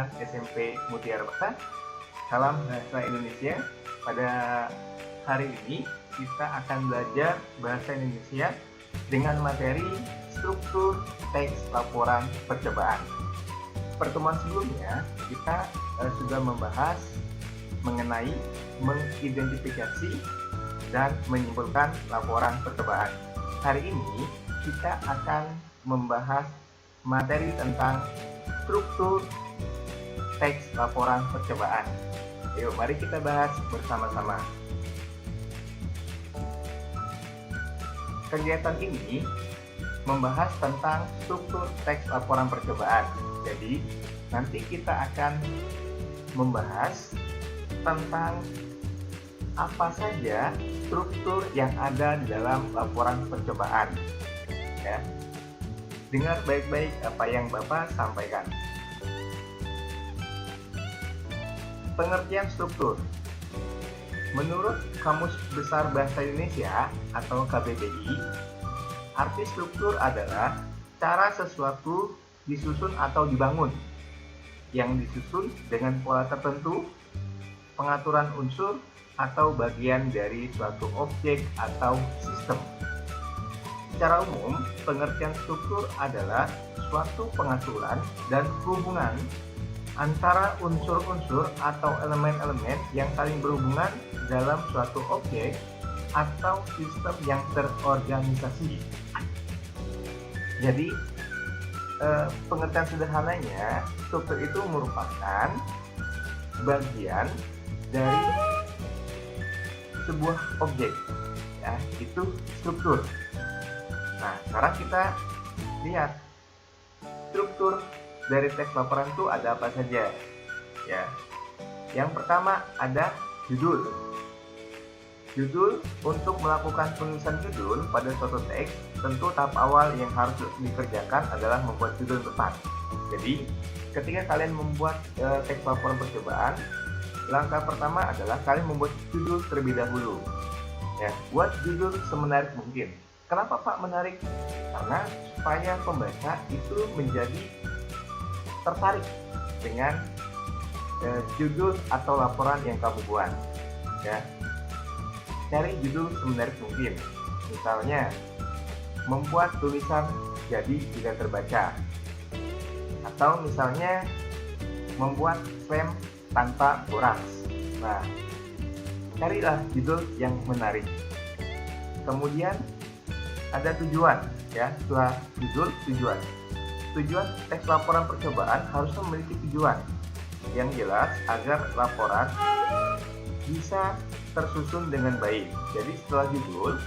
Pembinaan SMP Mutiara Bata. Salam Bahasa Indonesia. Pada hari ini kita akan belajar Bahasa Indonesia dengan materi struktur teks laporan percobaan. Pertemuan sebelumnya kita sudah membahas mengenai mengidentifikasi dan menyimpulkan laporan percobaan. Hari ini kita akan membahas materi tentang struktur teks laporan percobaan. Yuk, mari kita bahas bersama-sama. Kegiatan ini membahas tentang struktur teks laporan percobaan. Jadi, nanti kita akan membahas tentang apa saja struktur yang ada di dalam laporan percobaan. Ya. Dengar baik-baik apa yang Bapak sampaikan. Pengertian struktur. Menurut Kamus Besar Bahasa Indonesia atau KBBI, arti struktur adalah cara sesuatu disusun atau dibangun, yang disusun dengan pola tertentu, pengaturan unsur, atau bagian dari suatu objek atau sistem. Secara umum, pengertian struktur adalah suatu pengaturan dan hubungan antara unsur-unsur atau elemen-elemen yang saling berhubungan dalam suatu objek atau sistem yang terorganisasi. Jadi, pengertian sederhananya, struktur itu merupakan bagian dari sebuah objek, ya, itu struktur. Nah, sekarang kita lihat struktur dari teks laporan itu ada apa saja. Ya, yang pertama ada judul. Judul, untuk melakukan penulisan judul pada suatu teks, tentu tahap awal yang harus dikerjakan adalah membuat judul tepat. Jadi, ketika kalian membuat teks laporan percobaan, langkah pertama adalah kalian membuat judul terlebih dahulu. Ya, buat judul semenarik mungkin. Kenapa Pak menarik? Karena supaya pembaca itu menjadi tertarik dengan judul atau laporan yang kamu buat. Ya, cari judul semenarik mungkin. Misalnya, membuat tulisan jadi tidak terbaca. Atau misalnya, membuat slam tanpa boraks. Nah, carilah judul yang menarik. Kemudian ada tujuan, ya. Setelah judul, tujuan. Tujuan teks laporan percobaan harus memiliki tujuan yang jelas agar laporan bisa tersusun dengan baik. Jadi setelah judul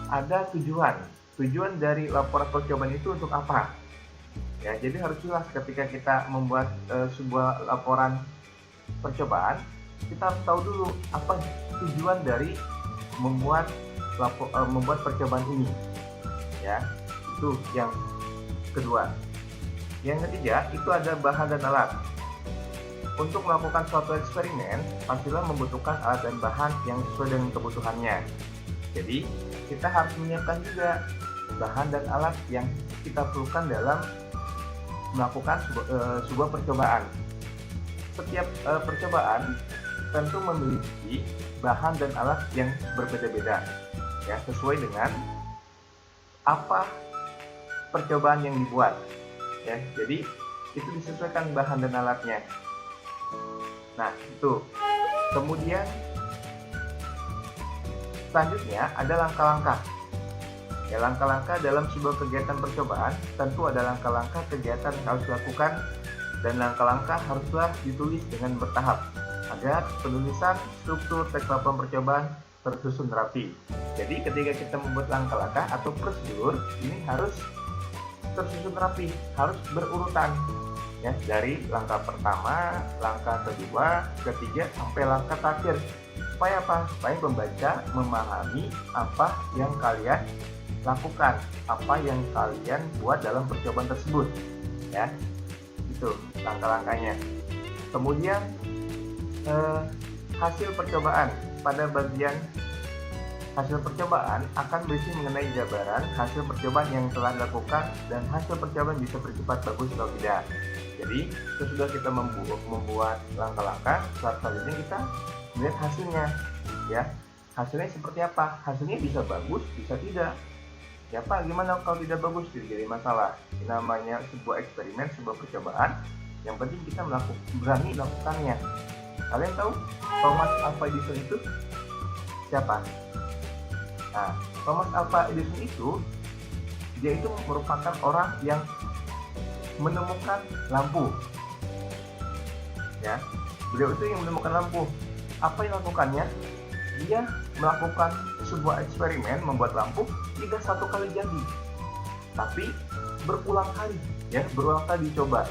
ada tujuan. Tujuan dari laporan percobaan itu untuk apa? Ya, jadi harus jelas ketika kita membuat sebuah laporan percobaan, kita harus tahu dulu apa tujuan dari membuat percobaan ini. Ya, itu yang kedua. Yang ketiga, itu ada bahan dan alat. Untuk melakukan suatu eksperimen, pastilah membutuhkan alat dan bahan yang sesuai dengan kebutuhannya. Jadi, kita harus menyiapkan juga bahan dan alat yang kita perlukan dalam melakukan sebuah percobaan. Setiap percobaan tentu memiliki bahan dan alat yang berbeda-beda, ya, sesuai dengan apa percobaan yang dibuat. Ya, jadi itu disesuaikan bahan dan alatnya. Nah, itu. Kemudian selanjutnya ada langkah-langkah. Ya, langkah-langkah dalam sebuah kegiatan percobaan tentu ada langkah-langkah kegiatan yang harus dilakukan, dan langkah-langkah haruslah ditulis dengan bertahap agar penulisan struktur teks laporan percobaan tersusun rapi. Jadi ketika kita membuat langkah-langkah atau prosedur, ini harus tersusun rapi, harus berurutan, ya, dari langkah pertama, langkah kedua, ketiga, sampai langkah terakhir. Supaya apa? Supaya pembaca memahami apa yang kalian lakukan, apa yang kalian buat dalam percobaan tersebut. Ya, itu langkah-langkahnya. Kemudian hasil percobaan pada bagian Hasil percobaan akan berisi mengenai jabaran hasil percobaan yang telah dilakukan dan hasil percobaan bisa bersifat bagus atau tidak. Jadi sesudah kita membuat langkah-langkah, selanjutnya kita melihat hasilnya, ya. Hasilnya seperti apa? Hasilnya bisa bagus, bisa tidak. Ya Pak, gimana kalau tidak bagus? Tidak jadi masalah. Ini namanya sebuah eksperimen, sebuah percobaan. Yang penting kita berani melakukannya. Kalian tahu Thomas Alva Edison itu siapa? Nah, Thomas Alva Edison itu, dia itu merupakan orang yang menemukan lampu. Ya, beliau itu yang menemukan lampu. Apa yang dilakukannya? Dia melakukan sebuah eksperimen membuat lampu tidak satu kali jadi, tapi berulang kali, ya, berulang kali dicoba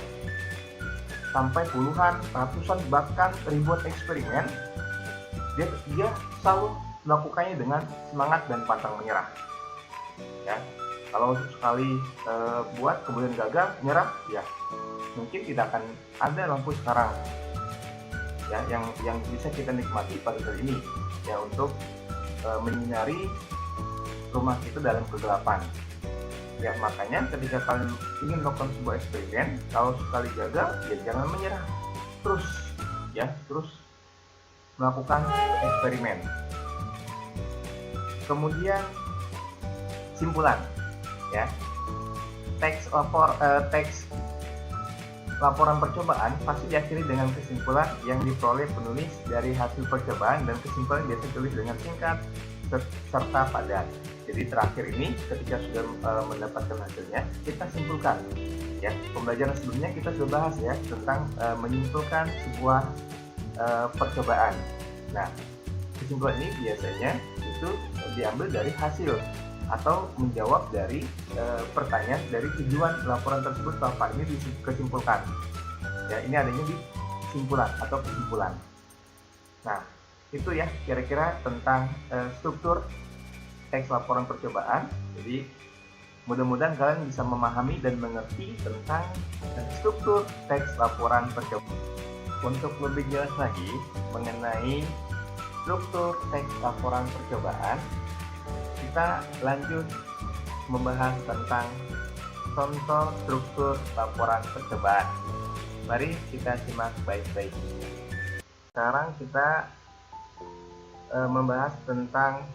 sampai puluhan, ratusan, bahkan ribuan eksperimen. Dia selalu melakukannya dengan semangat dan pantang menyerah. Ya, kalau sekali buat kemudian gagal, menyerah, ya mungkin tidak akan ada lampu sekarang. Ya, yang bisa kita nikmati pada saat ini, ya, untuk menyinari rumah kita dalam kegelapan. Ya, makanya ketika kalian ingin melakukan sebuah eksperimen, kalau sekali gagal, ya jangan menyerah. Terus melakukan eksperimen. Kemudian simpulan, ya. Teks laporan percobaan pasti diakhiri dengan kesimpulan yang diperoleh penulis dari hasil percobaan, dan kesimpulan biasa ditulis dengan singkat serta padat. Jadi terakhir ini ketika sudah mendapatkan hasilnya, kita simpulkan. Ya, pembelajaran sebelumnya kita sudah bahas, ya, tentang menyimpulkan sebuah percobaan. Nah, kesimpulan ini biasanya itu diambil dari hasil atau menjawab dari pertanyaan dari tujuan laporan tersebut tanpa ini disimpulkan. Ya, ini adanya di simpulan atau kesimpulan. Nah, itu ya kira-kira tentang struktur teks laporan percobaan. Jadi mudah-mudahan kalian bisa memahami dan mengerti tentang struktur teks laporan percobaan. Untuk lebih jelas lagi mengenai struktur teks laporan percobaan, kita lanjut membahas tentang contoh struktur laporan percobaan. Mari kita simak baik-baik. Sekarang kita membahas tentang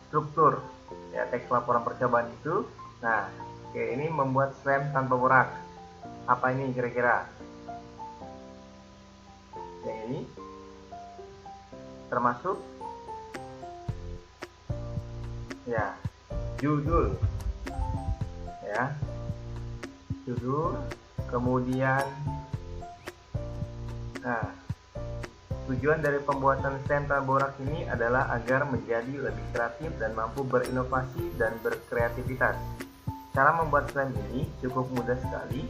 struktur, ya, teks laporan percobaan itu. Nah, oke, ini membuat slam tanpa borak. Apa ini kira-kira? Yang ini termasuk, ya, judul, ya, judul, kemudian, nah, tujuan dari pembuatan slam tanpa borak ini adalah agar menjadi lebih kreatif dan mampu berinovasi dan berkreativitas. Cara membuat slam ini cukup mudah sekali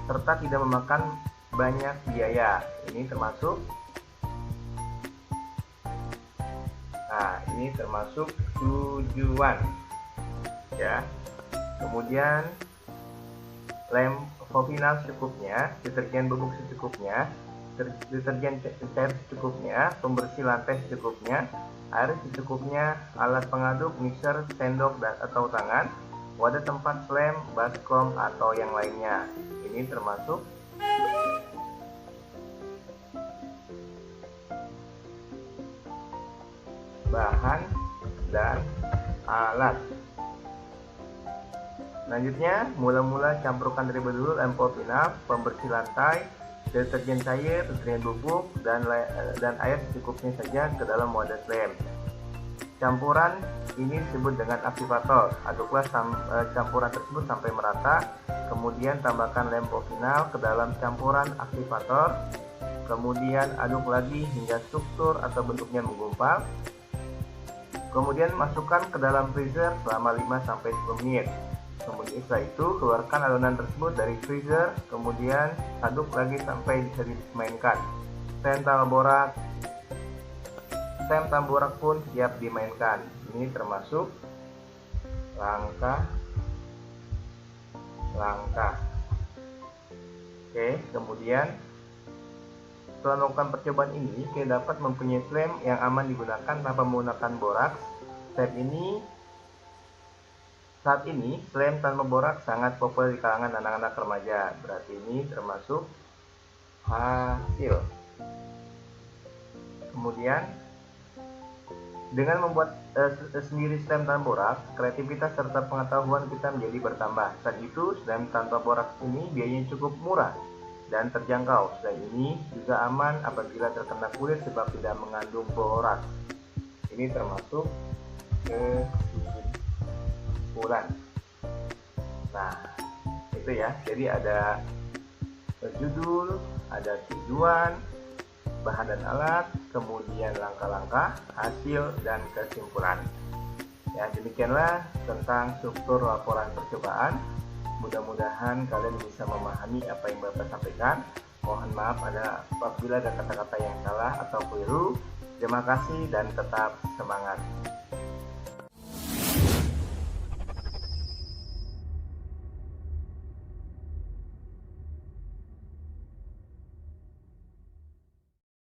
serta tidak memakan banyak biaya. Ini termasuk, nah, ini termasuk tujuan, ya. Kemudian lem final secukupnya, deterjen bubuk secukupnya, deterjen cair secukupnya, pembersih lantai secukupnya, air secukupnya, alat pengaduk, mixer, sendok atau tangan, wadah tempat slam, baskom atau yang lainnya. Ini termasuk bahan dan alat. Selanjutnya, mula-mula campurkan terlebih dahulu lem final, pembersih lantai, deterjen cair, deterjen bubuk, dan air secukupnya saja ke dalam wadah slam. Campuran ini disebut dengan aktivator. Aduklah campuran tersebut sampai merata, kemudian tambahkan lem final ke dalam campuran aktivator, kemudian aduk lagi hingga struktur atau bentuknya menggumpal. Kemudian masukkan ke dalam freezer selama 5-10 menit. Kemudian setelah itu keluarkan adonan tersebut dari freezer, kemudian aduk lagi sampai bisa dimainkan. Slam tanpa borak pun siap dimainkan. Ini termasuk langkah. Oke, kemudian setelah melakukan percobaan ini, kita dapat mempunyai slam yang aman digunakan tanpa menggunakan boraks. Saat ini slam tanpa boraks sangat populer di kalangan anak-anak remaja. Berarti ini termasuk hasil. Kemudian dengan membuat sendiri slam tanpa boraks, kreativitas serta pengetahuan kita menjadi bertambah. Selain itu, slam tanpa boraks ini biayanya cukup murah dan terjangkau. Selain ini juga aman apabila terkena kulit sebab tidak mengandung boraks. Ini termasuk kesimpulan. Nah, itu ya. Jadi ada judul, ada tujuan, bahan dan alat, kemudian langkah-langkah, hasil, dan kesimpulan. Ya, demikianlah tentang struktur laporan percobaan. Mudah-mudahan kalian bisa memahami apa yang Bapak sampaikan. Mohon maaf apabila ada kata-kata yang salah atau keliru. Terima kasih dan tetap semangat.